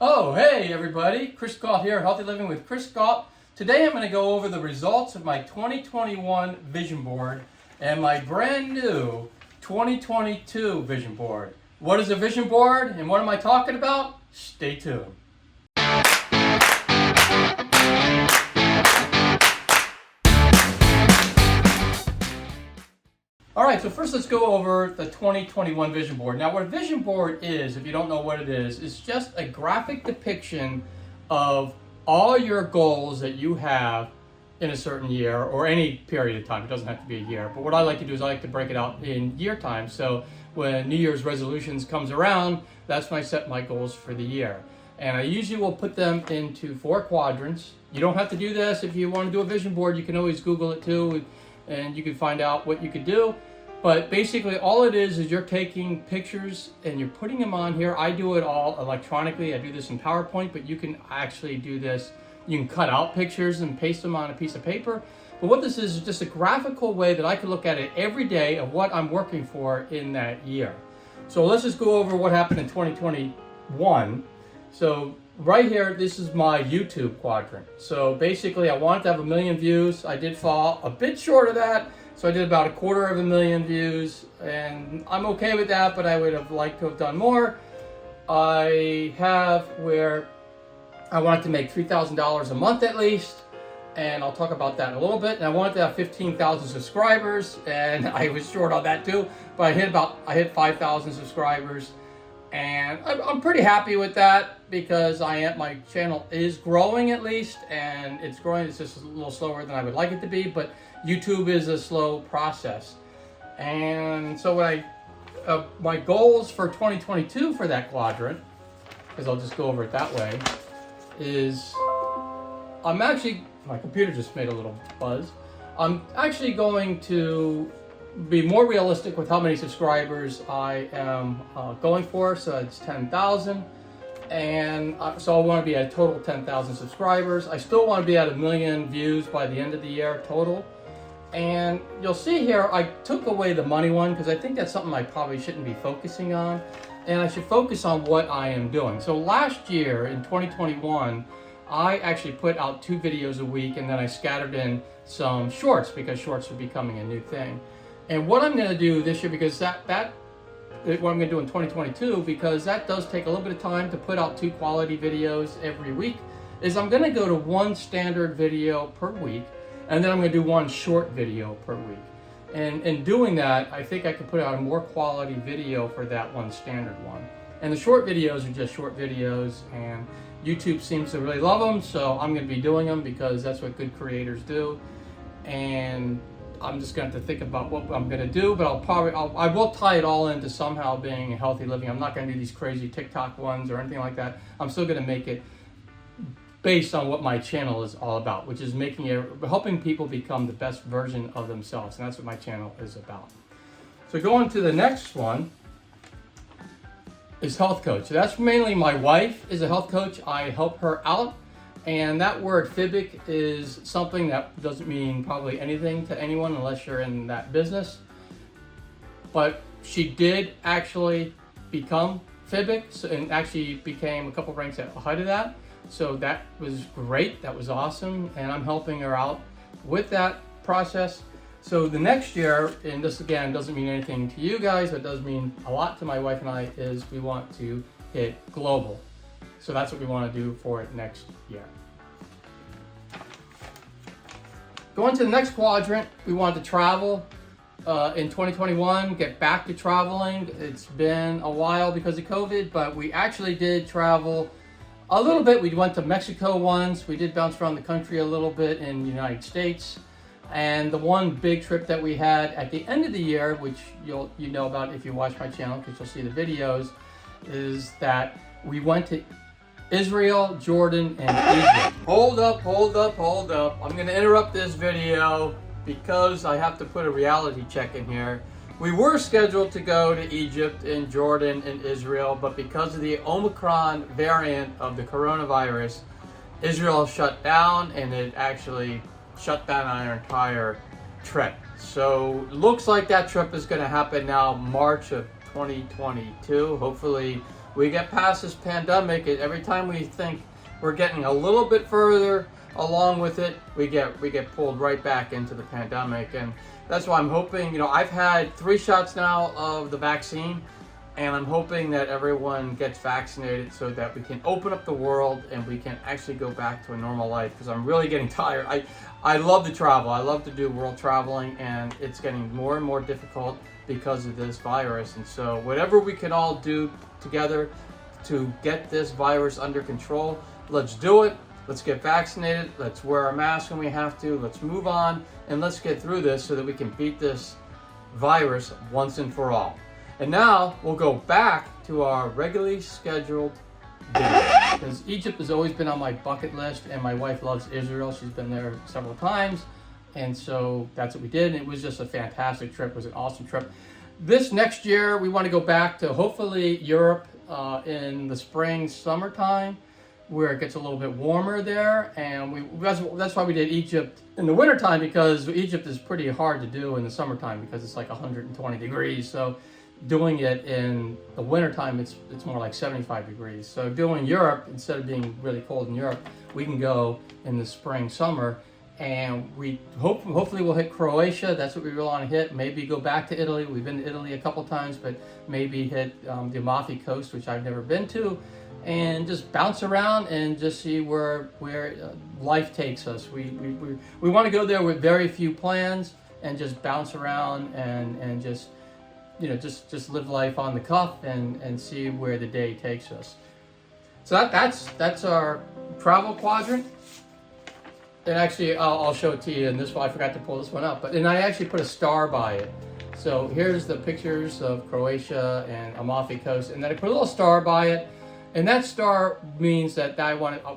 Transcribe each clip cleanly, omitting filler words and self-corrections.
Oh, hey everybody, Chris Gault here, Healthy Living with Chris Gault. Today I'm going to go over the results of my 2021 vision board and my brand new 2022 vision board. What is a vision board and what am I talking about? Stay tuned. Alright, so first let's go over the 2021 vision board. Now what a vision board is, if you don't know what it is just a graphic depiction of all your goals that you have in a certain year or any period of time. It doesn't have to be a year. But what I like to do is I like to break it out in year time. So when New Year's resolutions comes around, that's when I set my goals for the year. And I usually will put them into 4 quadrants. You don't have to do this. If you want to do a vision board, you can always Google it too. And you can find out what you could do. But basically all it is you're taking pictures and you're putting them on here. I do it all electronically. I do this in PowerPoint, but you can actually do this. You can cut out pictures and paste them on a piece of paper. But what this is just a graphical way that I can look at it every day of what I'm working for in that year. So let's just go over what happened in 2021. So right here, this is my YouTube quadrant. So basically I wanted to have 1 million views. I did fall a bit short of that. So I did about 250,000 views and I'm okay with that, but I would have liked to have done more. I have where I wanted to make $3,000 a month at least. And I'll talk about that in a little bit. And I wanted to have 15,000 subscribers and I was short on that too. But I hit 5,000 subscribers. And I'm pretty happy with that because my channel is growing at least, and it's growing. It's just a little slower than I would like it to be, but YouTube is a slow process. And so my goals for 2022 for that quadrant, because I'll just go over it that way, is my computer just made a little buzz. I'm actually going to be more realistic with how many subscribers I am going for. So it's 10,000, and so I want to be at a total 10,000 subscribers. I still want to be at 1 million views by the end of the year total. And you'll see here I took away the money one because I think that's something I probably shouldn't be focusing on, and I should focus on what I am doing. So last year in 2021 I actually put out 2 videos a week, and then I scattered in some shorts because shorts are becoming a new thing. And what I'm going to do this year, because what I'm going to do in 2022, because that does take a little bit of time to put out 2 quality videos every week, is I'm going to go to 1 standard video per week, and then I'm going to do 1 short video per week. And in doing that, I think I can put out a more quality video for that 1 standard one. And the short videos are just short videos, and YouTube seems to really love them, so I'm going to be doing them because that's what good creators do. And I'm just going to have to think about what I'm going to do, but I will tie it all into somehow being a healthy living. I'm not going to do these crazy TikTok ones or anything like that. I'm still going to make it based on what my channel is all about, which is helping people become the best version of themselves, and that's what my channel is about. So going to the next one is health coach. So that's mainly my wife is a health coach. I help her out. And that word fibic is something that doesn't mean probably anything to anyone unless you're in that business. But she did actually become fibic, and actually became a couple ranks ahead of that. So that was great. That was awesome. And I'm helping her out with that process. So the next year, and this again doesn't mean anything to you guys, but it does mean a lot to my wife and I, is we want to hit global. So that's what we want to do for it next year. Going to the next quadrant, we want to travel in 2021, get back to traveling. It's been a while because of COVID, but we actually did travel a little bit. We went to Mexico once. We did bounce around the country a little bit in the United States. And the one big trip that we had at the end of the year, which you know about if you watch my channel because you'll see the videos, is that we went to Israel, Jordan, and Egypt. Hold up. I'm going to interrupt this video because I have to put a reality check in here. We were scheduled to go to Egypt and Jordan and Israel, but because of the Omicron variant of the coronavirus, Israel shut down, and it actually shut down our entire trip. So looks like that trip is going to happen now March of 2022. Hopefully we get past this pandemic, every time we think we're getting a little bit further along with it, we get pulled right back into the pandemic. And that's why I'm hoping, I've had 3 shots now of the vaccine, and I'm hoping that everyone gets vaccinated so that we can open up the world and we can actually go back to a normal life, because I'm really getting tired. I love to travel. I love to do world traveling, and it's getting more and more difficult because of this virus. And so whatever we can all do together to get this virus under control, let's do it. Let's get vaccinated. Let's wear our mask when we have to. Let's move on, and let's get through this so that we can beat this virus once and for all. And now we'll go back to our regularly scheduled video, because Egypt has always been on my bucket list, and my wife loves Israel. She's been there several times, and so that's what we did. And it was just a fantastic trip. It was an awesome trip. This next year, we want to go back to hopefully Europe in the spring, summertime, where it gets a little bit warmer there. And that's why we did Egypt in the wintertime, because Egypt is pretty hard to do in the summertime because it's like 120 degrees. So doing it in the wintertime, it's more like 75 degrees. So doing Europe, instead of being really cold in Europe, we can go in the spring, summer, and we hopefully we'll hit Croatia. That's what we really want to hit. Maybe go back to Italy. We've been to Italy a couple times, but maybe hit the Amalfi Coast, which I've never been to, and just bounce around and just see where life takes us. We want to go there with very few plans and just bounce around and just just live life on the cuff and see where the day takes us. So that's our travel quadrant. And actually, I'll show it to you. And this one, I forgot to pull this one up, and I actually put a star by it. So here's the pictures of Croatia and Amalfi Coast, and then I put a little star by it. And that star means that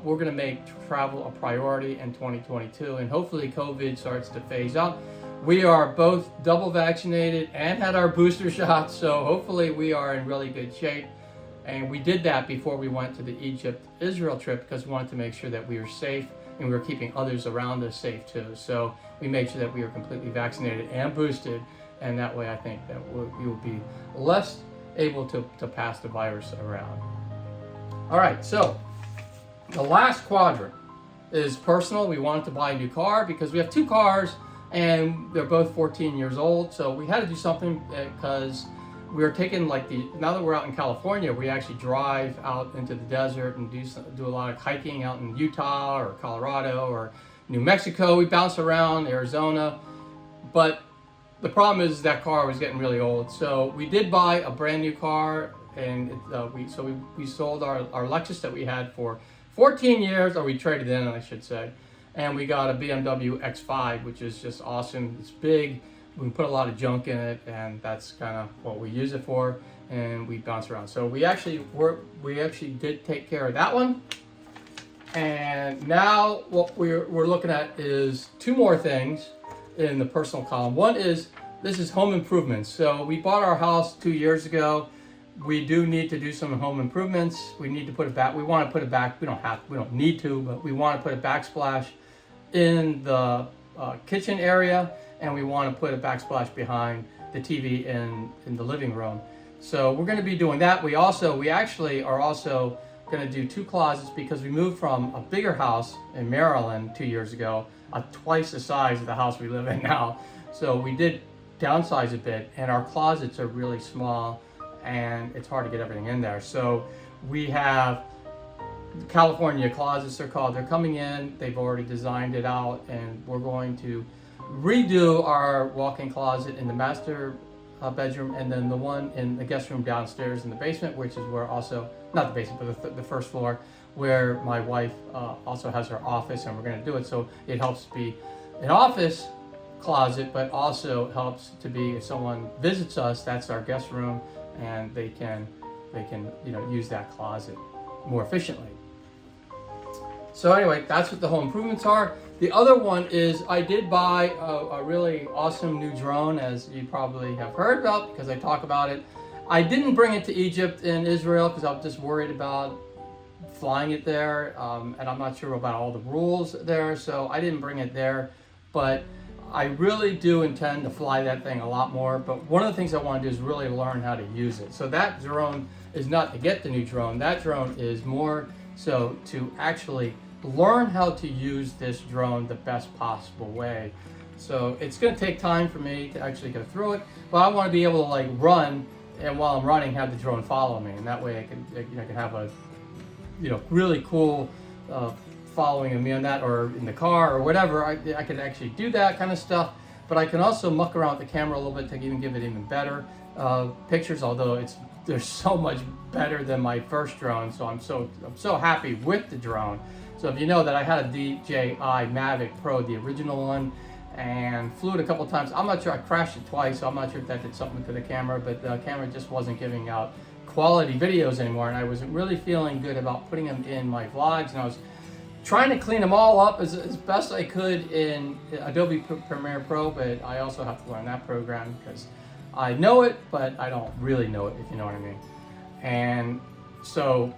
we're going to make travel a priority in 2022, and hopefully COVID starts to phase out. We are both double vaccinated and had our booster shots, so hopefully we are in really good shape. And we did that before we went to the Egypt-Israel trip, because we wanted to make sure that we were safe and we were keeping others around us safe too. So we made sure that we were completely vaccinated and boosted, and that way I think that we will be less able to pass the virus around. All right, so the last quadrant is personal. We wanted to buy a new car because we have 2 cars and they're both 14 years old. So we had to do something, because we were taking now that we're out in California, we actually drive out into the desert and do a lot of hiking out in Utah or Colorado or New Mexico. We bounce around Arizona, but the problem is that car was getting really old. So we did buy a brand new car, and we sold our Lexus that we had for 14 years, or we traded in, I should say, and we got a BMW X5, which is just awesome. It's big. We can put a lot of junk in it, and that's kind of what we use it for, and we bounce around. So we actually did take care of that one. And now what we're looking at is 2 more things in the personal column. One is, this is home improvements. So we bought our house 2 years ago. We do need to do some home improvements. We need to put it back. We want to put it back. We don't need to, but we want to put a backsplash in the kitchen area, and we want to put a backsplash behind the TV in the living room. So we're going to be doing that. We actually are also going to do 2 closets, because we moved from a bigger house in Maryland 2 years ago, twice the size of the house we live in now. So we did downsize a bit, and our closets are really small, and it's hard to get everything in there. So we have California closets, they're called. They're coming in. They've already designed it out, and we're going to redo our walk-in closet in the master bedroom, and then the one in the guest room downstairs in the basement, which is where also, not the basement, but the first floor, where my wife also has her office, and we're going to do it. So it helps be an office closet, but also helps to be, if someone visits us, that's our guest room, and they can use that closet more efficiently. So anyway, that's what the home improvements are. The other one is, I did buy a really awesome new drone, as you probably have heard about, because I talk about it. I didn't bring it to Egypt and Israel because I'm just worried about flying it there, and I'm not sure about all the rules there, so I didn't bring it there. But I really do intend to fly that thing a lot more, but one of the things I want to do is really learn how to use it. So that drone is not to get the new drone. That drone is more so to actually learn how to use this drone the best possible way. So it's going to take time for me to actually go through it, but I want to be able to like run, and while I'm running, have the drone follow me, and that way I can have a really cool following of me on that, or in the car or whatever. I could actually do that kind of stuff, but I can also muck around with the camera a little bit to even give it even better pictures, although they're so much better than my first drone. So I'm so happy with the drone. So if you know that I had a DJI Mavic Pro, the original one, and flew it a couple times. I'm not sure, I crashed it twice, so I'm not sure if that did something to the camera, but the camera just wasn't giving out quality videos anymore, and I wasn't really feeling good about putting them in my vlogs, and I was trying to clean them all up as best I could in Adobe Premiere Pro, but I also have to learn that program because I know it, but I don't really know it, if you know what I mean. And so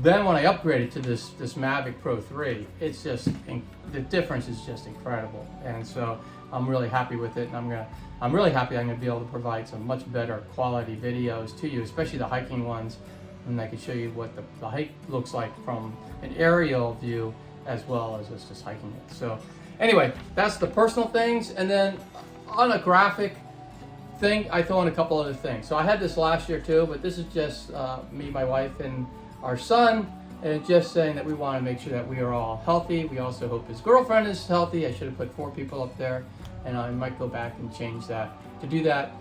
then when I upgraded to this Mavic Pro 3, it's just, the difference is just incredible. And so I'm really happy with it, and I'm really happy I'm gonna be able to provide some much better quality videos to you, especially the hiking ones, and I can show you what the hike looks like from an aerial view as well as just hiking it. So anyway, that's the personal things, and then on a graphic thing, I throw in a couple other things. So I had this last year too, but this is just me, my wife, and our son, and just saying that we want to make sure that we are all healthy. We also hope his girlfriend is healthy. I should have put 4 people up there, and I might go back and change that to do that.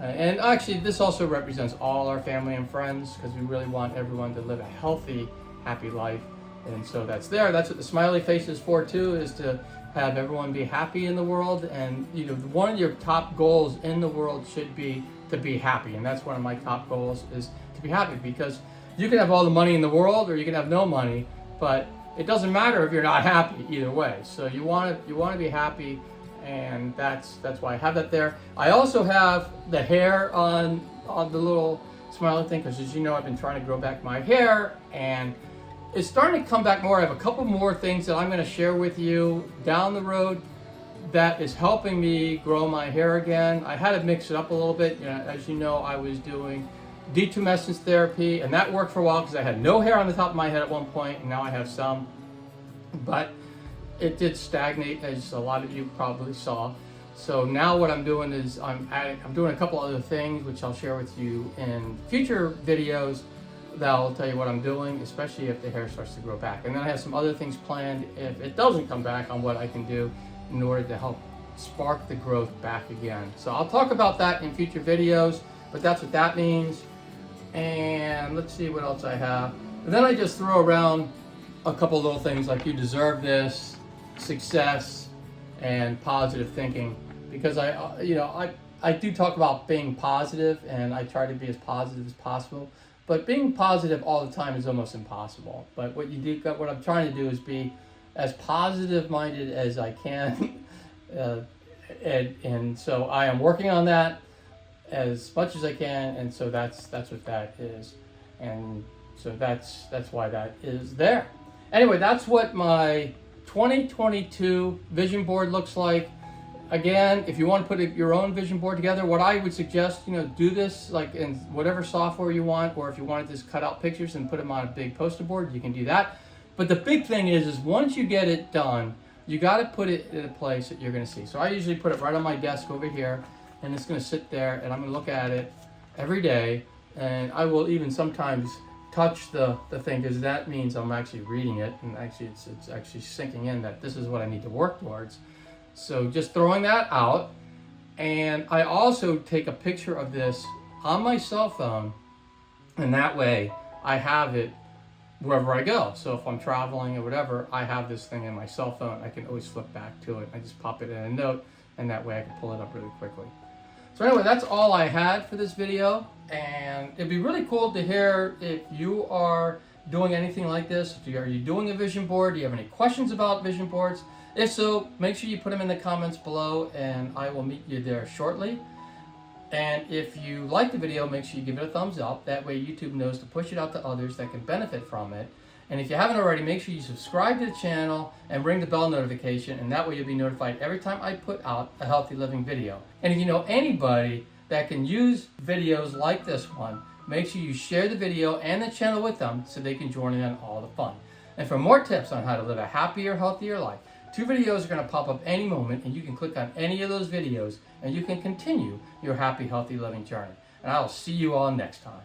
And actually, this also represents all our family and friends, because we really want everyone to live a healthy, happy life. And so that's there. That's what the smiley face is for too, is to have everyone be happy in the world. And one of your top goals in the world should be to be happy. And that's one of my top goals, is to be happy, because you can have all the money in the world or you can have no money, but it doesn't matter if you're not happy either way. So you want to be happy, and that's why I have that there. I also have the hair on the little smiley thing, because as you know, I've been trying to grow back my hair, and it's starting to come back more. I have a couple more things that I'm going to share with you down the road that is helping me grow my hair again. I had to mix it up a little bit. As you know, I was doing detumescence therapy, and that worked for a while because I had no hair on the top of my head at one point, and now I have some, but it did stagnate, as a lot of you probably saw. So now what I'm doing is I'm doing a couple other things, which I'll share with you in future videos that will tell you what I'm doing, especially if the hair starts to grow back. And then I have some other things planned if it doesn't come back, on what I can do in order to help spark the growth back again. So I'll talk about that in future videos, but that's what that means. And let's see what else I have. And then I just throw around a couple little things like "you deserve this," success, and positive thinking, because I do talk about being positive, and I try to be as positive as possible. But being positive all the time is almost impossible. But what I'm trying to do is be as positive-minded as I can, and so I am working on that as much as I can, and so that's what that is, and so that's why that is there. Anyway, that's what my 2022 vision board looks like. Again, if you want to put your own vision board together, what I would suggest, do this like in whatever software you want, or if you want to just cut out pictures and put them on a big poster board, you can do that. But the big thing is once you get it done, you got to put it in a place that you're going to see. So I usually put it right on my desk over here, and it's going to sit there, and I'm going to look at it every day, and I will even sometimes touch the thing, because that means I'm actually reading it, and actually it's actually sinking in that this is what I need to work towards. So just throwing that out. And I also take a picture of this on my cell phone, and that way I have it wherever I go. So if I'm traveling or whatever, I have this thing in my cell phone. I can always flip back to it. I just pop it in a note, and that way I can pull it up really quickly. So anyway, that's all I had for this video, and it'd be really cool to hear if you are doing anything like this. Are you doing a vision board? Do you have any questions about vision boards? If so, make sure you put them in the comments below, and I will meet you there shortly. And if you like the video, make sure you give it a thumbs up. That way YouTube knows to push it out to others that can benefit from it. And if you haven't already, make sure you subscribe to the channel and ring the bell notification, and that way you'll be notified every time I put out a healthy living video. And if you know anybody that can use videos like this one, make sure you share the video and the channel with them so they can join in on all the fun. And for more tips on how to live a happier, healthier life, 2 videos are going to pop up any moment, and you can click on any of those videos and you can continue your happy, healthy living journey. And I'll see you all next time.